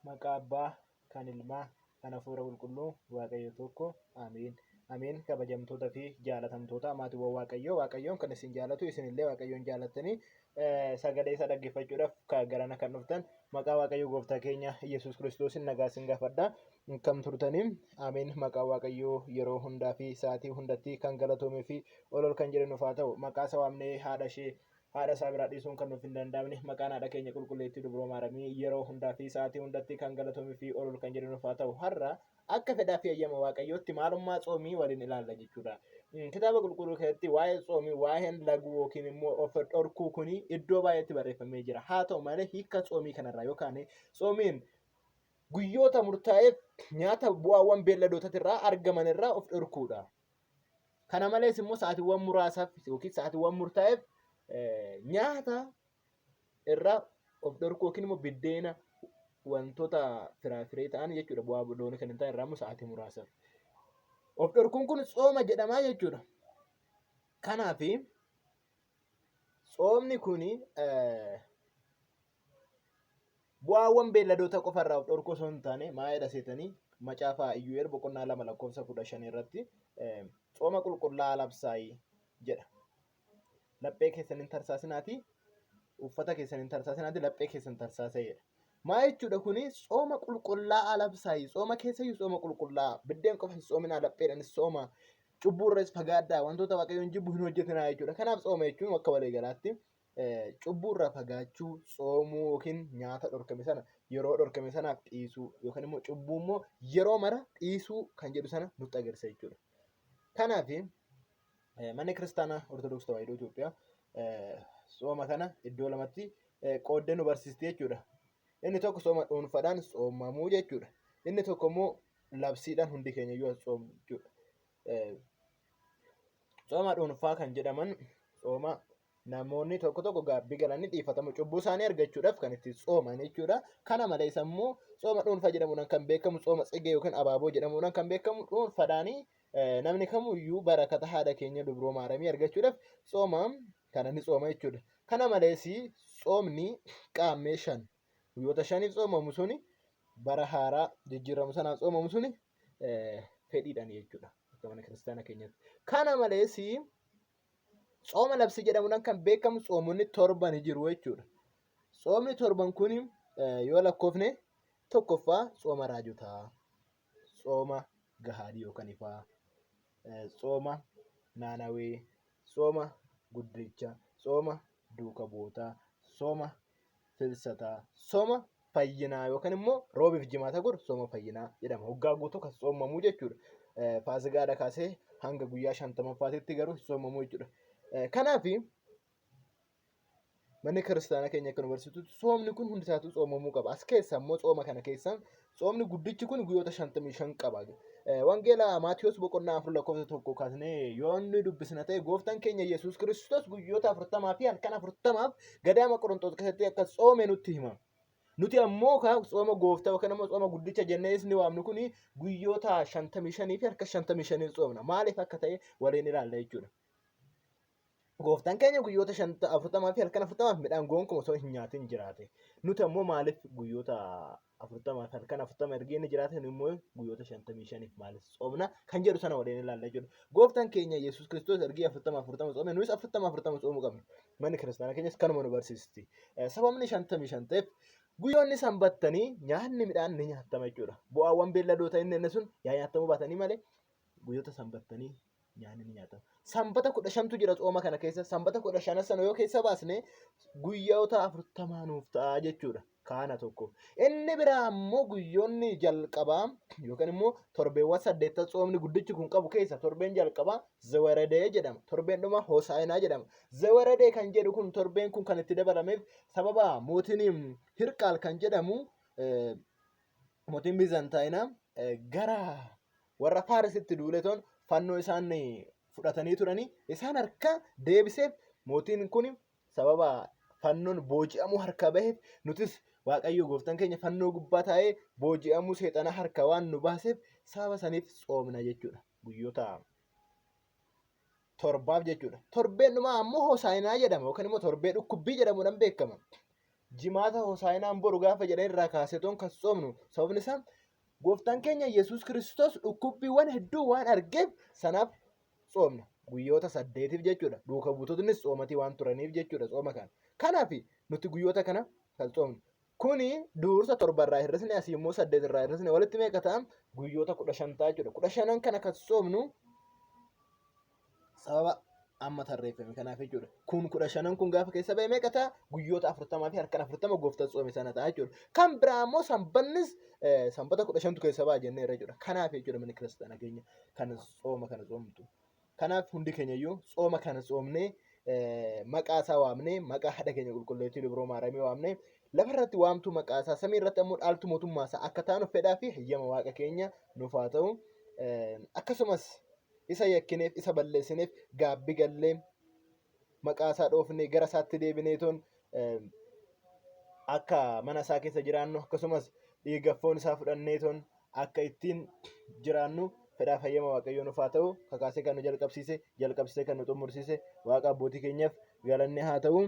Maqaa Abbaa, kan Ilmaa, kan Hafuura Qulqulluu, Waaqayyo tokko. Ameen. Ameen. Kabajamtootaa fi jaalatamtoota maatiiwwan Waaqayyoo, Waaqayyoon kan isin jaalatu, isinillee Waaqayyoon jaalattanii sagalee isaa dhaggeeffachuudhaaf garana kan dhuftan, maqaa Waaqayyo Gooftaa keenya Yesuus Kiristoosiin nagaa isin gaafadha. Kam turtaniin ameen. Maqaa Waaqayyoo yeroo hundaa fi sa'aatii hundatti kan galatoomee fi ol kan jedhe nuuf haa ta'u. Maqaa isaa waamnee haadha isaa biraa dhiisuun kan nuuf hin danda'amne, maqaan haadha keenya qulqulleettii Dubroo Maaramii yeroo hundaa fi sa'aatii hundatti kan galatoomee fi ol kan jedhe nuuf haa ta'u. Har'a akka fedhaa fi ayyama Waaqayyootti maalummaa xoomii waliin ilaalla jechuudha. Kitaaba qulqulluu keessatti waa'ee xoomii, waa'een laguu yookiin immoo of dhorkuu kuni iddoo baay'eetti barreeffamee jira. Haa ta'u malee hiika xoomii kanarraa yookaan xoomiin guyyoota murtaa'eef nyaata bu'aawwan beelladootatirraa argaman irraa of dhorkuudha. Kana malees immoo sa'aatiiwwan muraasaaf yookiin sa'aatiiwwan murtaa'eef nyaata irraa of dhorkuu yookiin immoo biddeena wantoota firaafirii ta'an jechuudha. Bu'aa loonii kan hin taane irraa immoo sa'aatii muraasaaf. Of dhorkuun kun tsooma jedhamaa jechuudha. Kanaaf tsoomni kun bu'aawwan beelladoota qofarraa of dhorkuu osoo hin taane maayidha seetanii Macaafa Iyyu'eel boqonnaa 2:15 irratti tsooma qulqullaa'aa labsaayii jedha. Laphee keessan hin tarsaasinaati, uffata keessan hin tarsaasinaati, laphee keessan tarsaasa jedha. Maa jechuudha kuni tsooma qulqullaa'aa labsaayii, tsooma keessayyuu tsooma qulqullaa'aa, biddeen qofa tsoominaa, lapheedhanis tsooma, cubbuurrees fagaadhaa, wantoota Waaqayyoon jibbu hin hojjetinaa jechuudha. Kanaaf tsooma jechuun akka waliigalaatti cubbuurraa fagaachuu, tsoomuu yookiin nyaata dhorkame sana yeroo dhorkame sanaaf dhiisuu yookaan immoo cubbuu immoo yeroo mara dhiisuu kan jedhu sana nutti agarsiisa jechuudha. Kanaaf manni kiristaanaa Ortodoksii Tawaahidoo Itoophiyaa tsooma kana iddoo lamatti qooddee nu barsiisti jechuudha. Inni tokko tsooma dhuunfaadhaan tsoomamuu jechuudha. Inni tokko immoo labsiidhaan hundi keenya iyyuu tsoomu jechuudha. Tsooma dhuunfaa kan jedhaman tsooma namoonni tokko gaabbii galanii dhiifatamu cubbuu isaanii argachuudhaaf kan itti tsooman jechuudha. Kana malees immoo tsooma dhuunfaa jedhamuudhaan kan beekamu tsooma tsigee yookiin abaaboo jedhamuudhaan kan beekamu dhuunfaadhaanii namni kamuyyuu barakata haadha keenya Dubroo Maaramii argachuudhaaf tsooma kana ni tsooma jechuudha. Kana malees tsoomni qaammee 5 guyyoota 5 tsoomamu suni bara haaraa jijjiiramu sanaaf tsoomamu suni fedhiidhaan jechuudha. Akka mana kiristaana keenyatti. Kana malees tsooma labsii jedhamuudhaan kan beekamu tsoomonni 7 ni jiru jechuudha. Tsoomni 7 kun yoo lakkoofne tokkoffaa tsooma raajotaa, tsooma gahaadii yookaan ifaa, tsooma naanawee, tsooma guddicha, tsooma duuka bootaa, tsooma filsataa, tsooma fayyinaa yookaan immoo roobiif jimaata godhu tsooma fayyinaa jedhama. Waggaa guutuu kan tsoomamu jechuudha. Faasigaadha kaasee hanga guyyaa 50ffaatitti garuu tsoomamu jechuudha. Kanaaf manni kiristaanaa keenya akka nu barsiisutti tsoomni kun hundi isaatu tsoomamuu qaba. As keessa immoo tsooma kana keessa tsoomni guddichi kun guyyoota 55 qaba. Wangeela Maatiyos boqonnaa 4:1 kaasnee yoo inni dubbisna ta'e gooftaan keenya Yesuus Kiristoos guyyoota 40 fi halkan 40 gadaama Qorontoos keessatti akka tsoome nutti hima. Nuti ammoo tsooma gooftaa yookaan immoo tsooma guddicha jennee isni waamnu kun guyyoota 55 fi halkan 55 tsoomna. Maaliif akka ta'e waliin ilaalla jechuudha. Gooftaan keenya guyyoota 40 fi halkan 40 midhaan gonkumaa osoo hin nyaatin jiraate. Nuti ammoo maaliif guyyoota 40 fi halkan 40 erga inni jiraate immoo guyyoota 55 maaliif tsoomna kan jedhu sana waliin ilaalla jechuudha. Gooftaan keenya Yesuus Kiristoos erga 40 tsoome nuyi 40 tsoomuu qabna. Manni kiristaanaa keenyas kanuma nu barsiisti. Sababni 55 ta'eef guyyoonni sanbattanii nyaanni midhaan ni nyaatama jechuudha. Bu'aawwan beelladoota inni sun yaa nyaatamuu baatanii malee guyyoota sanbattanii nyaanni ni nyaatama. Sanbata 15tu jira tsooma kana keessa. Sanbata 15 sana yoo keessa baasne guyyoota 40 nuuf ta'a jechuudha. Kaana tokko. Inni biraa ammoo guyyoonni jalqabaa yookaan immoo torbeewwan 8 tsoomni guddichi kun qabu keessa torbeen jalqabaa Zawaradee jedhama. Torbeen dhuma Hosaayinaa jedhama. Zawaradee kan jedhu kun torbeen kun kan itti dabalameef sababa mootiin Hirqaal kan jedhamu mootiin Bizantaayinaa gara warra Faarisitti duuleetoon fannoo isaan fudhatanii turanii isaan harka deebiseef mootiin kun sababa fannoon booji'amuu harka baheef nutis Waaqayyo gooftaan keenya fannoo gubbaa taa'ee booji'amuu seexana harka waan nu baaseef sababa saniif tsoomna jechuudha. Guyyoota torbaaf jechuudha. Torbeen dhumaa ammoo Hosaayinaa jedhama yookaan immoo torbee dhukkubbii jedhamuudhaan beekama. jimaata hosaayinaan boru gaafa jedhee irraa kaasetoon kan soomnu sababni isaa gooftaan keenya Yesuus Kiristoos dhukkubbiiwwan hedduu waan argeef sanaaf soomna guyyoota 8 jechuudha. Duuka buutotnis soomatii waan turaniif jechuudha sooma kana. Kanaaf nuti guyyoota kana kan soomnu. Kuni dursa 7 irraa hir'isne asii immoo 8 irraa hir'isne walitti meeqa ta'an guyyoota 15 ta'a jechuudha. 15 kana kan soomnu sababa amma tarreeffame kanaaf jechuudha. Kun 15 kun gaafa keessa ba'e meeqa ta'a guyyoota 40 fi harkaan 40 gooftaan soome sana ta'a jechuudha. Kan biraa immoo sanbannis sanbata 15tu keessa ba'a jennee irra jechuudha. Kanaaf jechuudha manni kiristaanaa keenya kan sooma kana soomtu. Kanaaf hundi keenya iyyuu sooma kana soomnee maqaa isaa waamnee maqaa haadha keenya qulqulleettii Dubroo Maariyaamii waamnee lafarratti waamtuu maqaa isaa samii irratti ammoo dhaaltu mootummaa isaa akka taanu fedhaa fi hayyama waaqa keenya nuuf haa ta'u. Akkasumas isa yakkineef isa balleessineef gaabbii gallee maqaa isaa dhoofnee gara isaatti deebineetoon akka mana isaa keessa jiraannu akkasumas dhiigaffoon isaa fudhanneetoon akka ittiin jiraannu fedhaaf hayyama waaqayyoo nuuf haa ta'u. Kakaasee kan nu jalqabsiise kan nu xumursiise waaqa abbootii keenyaaf galanni haa ta'u.